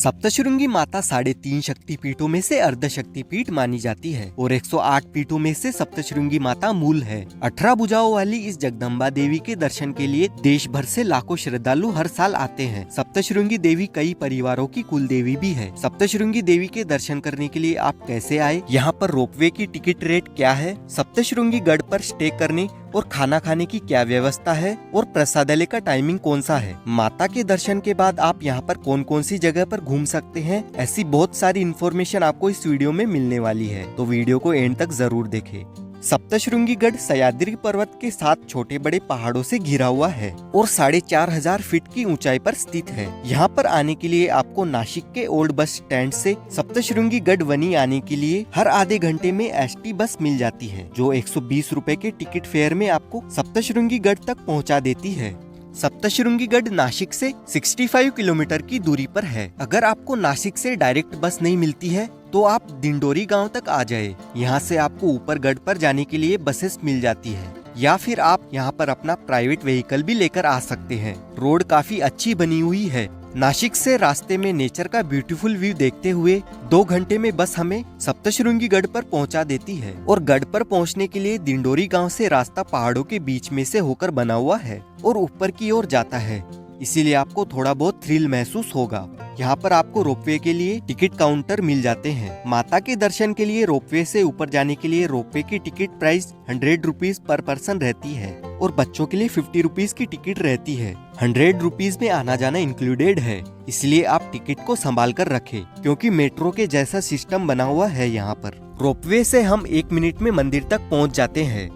सप्तशृंगी माता 3.5 शक्तिपीठों में से अर्ध शक्तिपीठ मानी जाती है और 108 पीठों में से सप्तशृंगी माता मूल है। 18 भुजाओं वाली इस जगदम्बा देवी के दर्शन के लिए देश भर से लाखों श्रद्धालु हर साल आते हैं। सप्तशृंगी देवी कई परिवारों की कुल देवी भी है। सप्तशृंगी देवी के दर्शन करने के लिए आप कैसे आए, यहाँ पर रोपवे की टिकट रेट क्या है, सप्तशृंगी गढ़ पर स्टे करने और खाना खाने की क्या व्यवस्था है और प्रसादालय का टाइमिंग कौन सा है, माता के दर्शन के बाद आप यहाँ पर कौन कौन सी जगह पर घूम सकते हैं, ऐसी बहुत सारी इन्फॉर्मेशन आपको इस वीडियो में मिलने वाली है, तो वीडियो को एंड तक जरूर देखें। सप्तशृंगी गढ़ सह्याद्री पर्वत के 7 छोटे बड़े पहाड़ों से घिरा हुआ है और 4,500 फीट की ऊंचाई पर स्थित है। यहाँ पर आने के लिए आपको नासिक के ओल्ड बस स्टैंड से सप्तशृंगी गढ़ वनी आने के लिए हर आधे घंटे में एसटी बस मिल जाती है, जो 120 रुपए के टिकट फेयर में आपको सप्तशृंगी गढ़ तक पहुँचा देती है। सप्तशृंगी गढ़ नासिक से 65 किलोमीटर की दूरी पर है। अगर आपको नासिक से डायरेक्ट बस नहीं मिलती है तो आप दिंडोरी गांव तक आ जाए। यहाँ से आपको ऊपर गढ़ पर जाने के लिए बसेस मिल जाती है, या फिर आप यहाँ पर अपना प्राइवेट व्हीकल भी लेकर आ सकते हैं। रोड काफी अच्छी बनी हुई है। नासिक से रास्ते में नेचर का ब्यूटीफुल व्यू देखते हुए 2 घंटे में बस हमें सप्तशृंगी गढ़ पर पहुंचा देती है और गढ़ पर पहुंचने के लिए दिंडोरी गांव से रास्ता पहाड़ों के बीच में से होकर बना हुआ है और ऊपर की ओर जाता है, इसीलिए आपको थोड़ा बहुत थ्रिल महसूस होगा। यहाँ पर आपको रोपवे के लिए टिकट काउंटर मिल जाते हैं। माता के दर्शन के लिए रोपवे से ऊपर जाने के लिए रोपवे की ticket price 100 rupees per person रहती है और बच्चों के लिए 50 रुपीज की टिकट रहती है। 100 रुपीज में आना जाना इंक्लूडेड है, इसलिए आप टिकट को संभाल कर रखें, क्योंकि मेट्रो के जैसा सिस्टम बना हुआ है यहाँ पर। रोपवे से हम 1 मिनट में मंदिर तक पहुँच जाते हैं।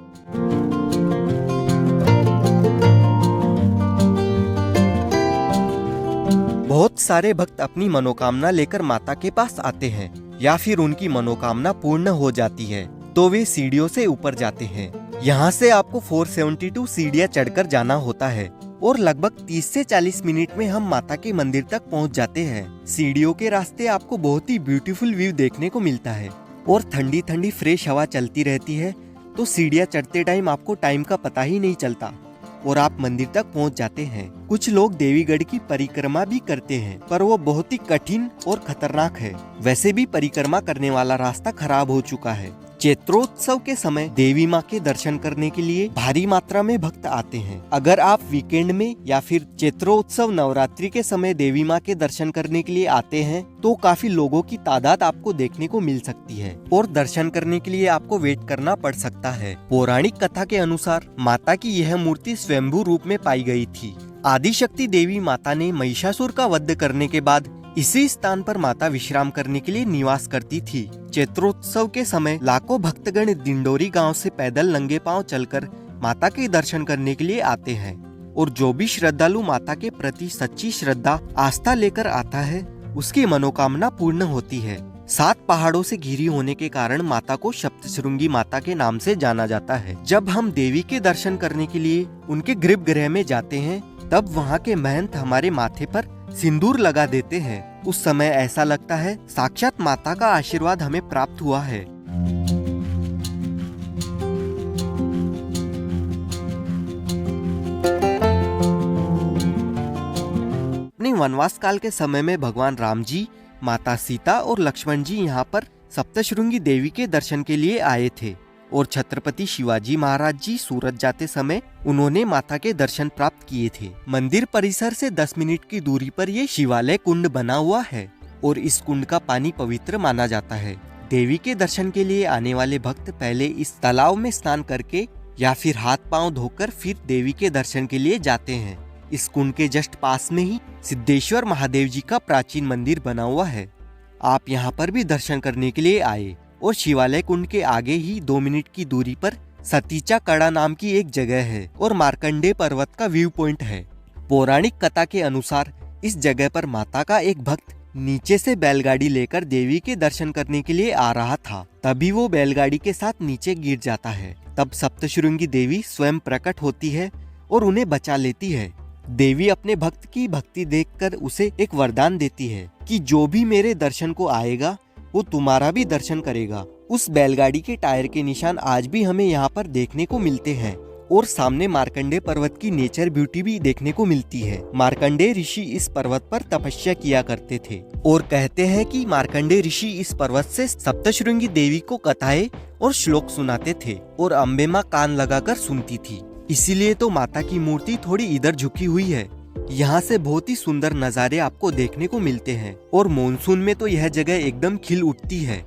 बहुत सारे भक्त अपनी मनोकामना लेकर माता के पास आते हैं, या फिर उनकी मनोकामना पूर्ण हो जाती है तो वे सीढ़ियों से ऊपर जाते हैं। यहाँ से आपको 472 सीढ़ियाँ चढ़कर जाना होता है और लगभग 30 से 40 मिनट में हम माता के मंदिर तक पहुँच जाते हैं। सीढ़ियों के रास्ते आपको बहुत ही ब्यूटीफुल व्यू देखने को मिलता है और ठंडी ठंडी फ्रेश हवा चलती रहती है, तो सीढ़ियाँ चढ़ते टाइम आपको टाइम का पता ही नहीं चलता और आप मंदिर तक पहुंच जाते हैं। कुछ लोग देवीगढ़ की परिक्रमा भी करते हैं, पर वो बहुत ही कठिन और खतरनाक है। वैसे भी परिक्रमा करने वाला रास्ता खराब हो चुका है। चैत्रोत्सव के समय देवी माँ के दर्शन करने के लिए भारी मात्रा में भक्त आते हैं। अगर आप वीकेंड में या फिर चैत्रोत्सव नवरात्रि के समय देवी माँ के दर्शन करने के लिए आते हैं तो काफी लोगों की तादाद आपको देखने को मिल सकती है और दर्शन करने के लिए आपको वेट करना पड़ सकता है। पौराणिक कथा के अनुसार माता की यह मूर्ति स्वयंभू रूप में पाई गई थी। आदिशक्ति देवी माता ने महिषासुर का वध करने के बाद इसी स्थान पर माता विश्राम करने के लिए निवास करती थी। चैत्रोत्सव के समय लाखों भक्तगण दिंडोरी गांव से पैदल नंगे पांव चलकर माता के दर्शन करने के लिए आते हैं और जो भी श्रद्धालु माता के प्रति सच्ची श्रद्धा आस्था लेकर आता है उसकी मनोकामना पूर्ण होती है। 7 पहाड़ों से घिरी होने के कारण माता को सप्तशृंगी माता के नाम से जाना जाता है। जब हम देवी के दर्शन करने के लिए उनके गर्भगृह में जाते हैं तब वहाँ के महंत हमारे माथे पर सिंदूर लगा देते हैं। उस समय ऐसा लगता है साक्षात माता का आशीर्वाद हमें प्राप्त हुआ है। अपने वनवास काल के समय में भगवान राम जी, माता सीता और लक्ष्मण जी यहाँ पर सप्तशृंगी देवी के दर्शन के लिए आए थे और छत्रपति शिवाजी महाराज जी सूरत जाते समय उन्होंने माता के दर्शन प्राप्त किए थे। मंदिर परिसर से 10 मिनट की दूरी पर ये शिवालय कुंड बना हुआ है और इस कुंड का पानी पवित्र माना जाता है। देवी के दर्शन के लिए आने वाले भक्त पहले इस तालाब में स्नान करके या फिर हाथ पांव धोकर फिर देवी के दर्शन के लिए जाते हैं। इस कुंड के जस्ट पास में ही सिद्धेश्वर महादेव जी का प्राचीन मंदिर बना हुआ है। आप यहाँ पर भी दर्शन करने के लिए आए और शिवालय कुंड के आगे ही 2 मिनट की दूरी पर सतीचा कड़ा नाम की एक जगह है और मार्कंडे पर्वत का व्यू पॉइंट है। पौराणिक कथा के अनुसार इस जगह पर माता का एक भक्त नीचे से बैलगाड़ी लेकर देवी के दर्शन करने के लिए आ रहा था, तभी वो बैलगाड़ी के साथ नीचे गिर जाता है। तब सप्तशृंगी देवी स्वयं प्रकट होती है और उन्हें बचा लेती है। देवी अपने भक्त की भक्ति देखकर उसे एक वरदान देती है कि जो भी मेरे दर्शन को आएगा वो तुम्हारा भी दर्शन करेगा। उस बैलगाड़ी के टायर के निशान आज भी हमें यहाँ पर देखने को मिलते हैं और सामने मार्कंडे पर्वत की नेचर ब्यूटी भी देखने को मिलती है। मार्कंडे ऋषि इस पर्वत पर तपस्या किया करते थे और कहते हैं कि मार्कंडे ऋषि इस पर्वत से सप्तशृंगी देवी को कथाएं और श्लोक सुनाते थे और अम्बे माँ कान लगाकर सुनती थी। इसीलिए तो माता की मूर्ति थोड़ी इधर झुकी हुई है। यहाँ से बहुत ही सुंदर नज़ारे आपको देखने को मिलते हैं और मॉनसून में तो यह जगह एकदम खिल उठती है।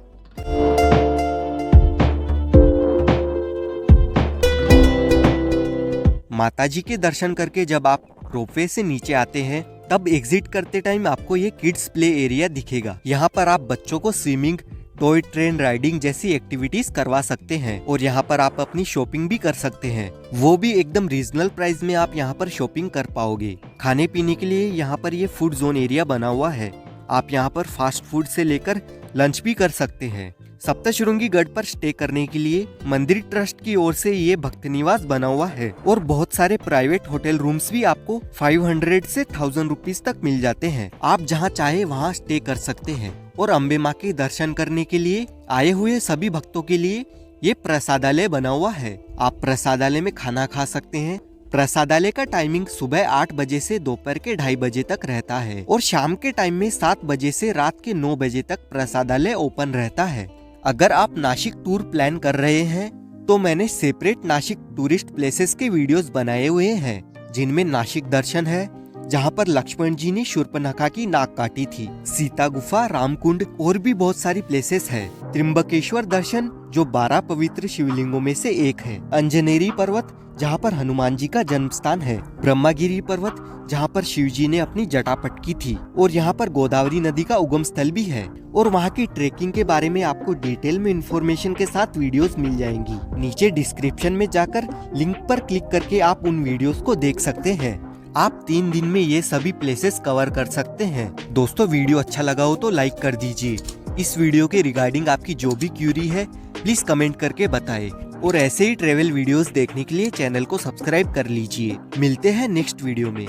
माताजी के दर्शन करके जब आप रोपवे से नीचे आते हैं तब एग्जिट करते टाइम आपको ये किड्स प्ले एरिया दिखेगा। यहाँ पर आप बच्चों को स्विमिंग, टॉय ट्रेन राइडिंग जैसी एक्टिविटीज करवा सकते हैं और यहाँ पर आप अपनी शॉपिंग भी कर सकते हैं, वो भी एकदम रीजनल प्राइस में आप यहाँ पर शॉपिंग कर पाओगे। खाने पीने के लिए यहाँ पर ये फूड जोन एरिया बना हुआ है। आप यहाँ पर फास्ट फूड से लेकर लंच भी कर सकते हैं। सप्तशृंगी गढ़ पर स्टे करने के लिए मंदिर ट्रस्ट की ओर से ये भक्त निवास बना हुआ है और बहुत सारे प्राइवेट होटल रूम्स भी आपको 500 से 1000 रुपीज तक मिल जाते हैं। आप जहाँ चाहे वहाँ स्टे कर सकते हैं और अम्बे माँ के दर्शन करने के लिए आए हुए सभी भक्तों के लिए ये प्रसादालय बना हुआ है। आप प्रसादालय में खाना खा सकते हैं। प्रसादालय का टाइमिंग सुबह 8 बजे से दोपहर के 2:30 बजे तक रहता है और शाम के टाइम में 7 बजे से रात के 9 बजे तक प्रसादालय ओपन रहता है। अगर आप नासिक टूर प्लान कर रहे हैं तो मैंने सेपरेट नासिक टूरिस्ट प्लेसेस के वीडियोस बनाए हुए हैं, जिनमें नासिक दर्शन है जहां पर लक्ष्मण जी ने शूर्पणखा की नाक काटी थी, सीता गुफा, रामकुंड और भी बहुत सारी प्लेसेस है। त्र्यंबकेश्वर दर्शन जो 12 पवित्र शिवलिंगों में से एक है। अंजनेरी पर्वत जहां पर हनुमान जी का जन्म स्थान है। ब्रह्मगिरी पर्वत जहां पर शिव जी ने अपनी जटा पटकी थी और यहाँ पर गोदावरी नदी का उगम स्थल भी है और वहाँ की ट्रेकिंग के बारे में आपको डिटेल में इंफॉर्मेशन के साथ वीडियोस मिल जाएंगी। नीचे डिस्क्रिप्शन में जाकर लिंक पर क्लिक करके आप उन वीडियोस को देख सकते हैं। आप 3 दिन में ये सभी प्लेसेस कवर कर सकते हैं। दोस्तों, वीडियो अच्छा लगा हो तो लाइक कर दीजिए। इस वीडियो के रिगार्डिंग आपकी जो भी क्यूरी है प्लीज कमेंट करके बताएं और ऐसे ही ट्रेवल वीडियोस देखने के लिए चैनल को सब्सक्राइब कर लीजिए। मिलते हैं नेक्स्ट वीडियो में।